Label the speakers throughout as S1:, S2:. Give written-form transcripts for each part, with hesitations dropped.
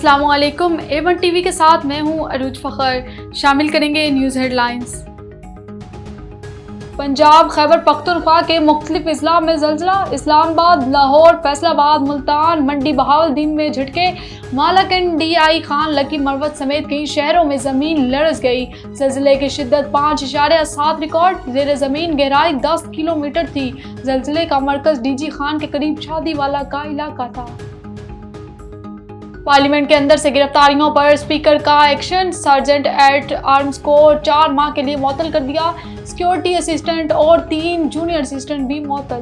S1: अस्सलामुअलैकुम। A1 TV के साथ मैं हूं अरूज फ़खर। शामिल करेंगे न्यूज़ हेडलाइंस। पंजाब खैबर पख्तूनख्वा के मुख्तलिफ अजला में ज़लज़ला। इस्लामाबाद, लाहौर, फैसलाबाद, मुल्तान, मंडी, बहावलदीन में झटके। मालाकंड, DI खान, लकी, मरवत समेत कई शहरों में ज़मीन लरज़ गई। ज़लज़ले की शिद्दत 5.7 रिकॉर्ड। ज़ेर ज़मीन गहराई 10 किलोमीटर थी। ज़लज़ले का मरकज़ DG खान के करीब शादीवाला का इलाका था। पार्लियामेंट के अंदर से गिरफ्तारियों पर स्पीकर का एक्शन। सार्जेंट एट आर्म्स को 4 माह के लिए मुअत्तल कर दिया। सिक्योरिटी असिस्टेंट और 3 जूनियर असिस्टेंट भी मुअत्तल।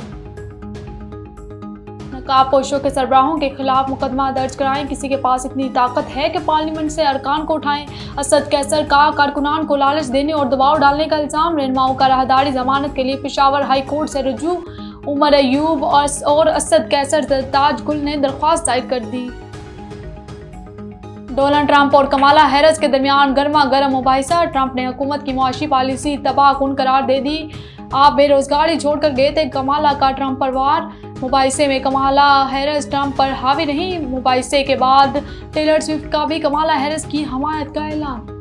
S1: नकाबपोशों के सरबराहों के खिलाफ मुकदमा दर्ज कराएं। किसी के पास इतनी ताकत है कि पार्लियामेंट से अरकान को उठाएं। असद कैसर का कारकुनान को लालच देने और दबाव डालने का इल्जाम। रहनुमाओं का राहदारी जमानत के लिए पेशावर हाई कोर्ट से रुजू। उमर अयूब और असद कैसर ताज गुल ने दरख्वास्त दायर कर दी। डोनाल्ड ट्रंप और कमाला हैरिस के दरमियान गर्मा गर्म मुबाहिसा। ट्रंप ने हुकूमत की मुआशी पॉलिसी तबाहकुन करार दे दी। आप बेरोजगारी छोड़कर गए थे, कमाला का ट्रंप पर वार। मुबाहिसे में कमाला हैरिस ट्रंप पर हावी नहीं। मुबाहिसे के बाद टेलर स्विफ्ट का भी कमाला हैरिस की हमायत का ऐलान।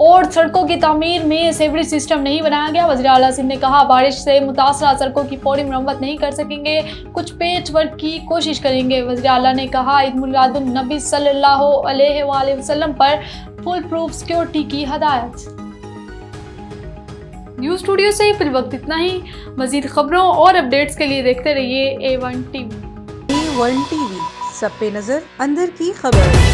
S1: और सड़कों की तामीर में सेवरेज सिस्टम नहीं बनाया गया। वज़ीर आला सिंध ने कहा, बारिश से मुतासरा सड़कों की फौरी मरम्मत नहीं कर सकेंगे, कुछ पेच वर्क की कोशिश करेंगे। वज़ीर आला ने कहा, ईद मिलादुन नबी सल्लल्लाहु अलैहि वसल्लम पर फुल प्रूफ सिक्योरिटी की हदायत। न्यूज़ स्टूडियो से फिलवक्त इतना ही। मज़ीद खबरों और अपडेट्स के लिए देखते रहिए A1 टीवी।
S2: A1 टीवी, सब पे नजर, अंदर की खबर।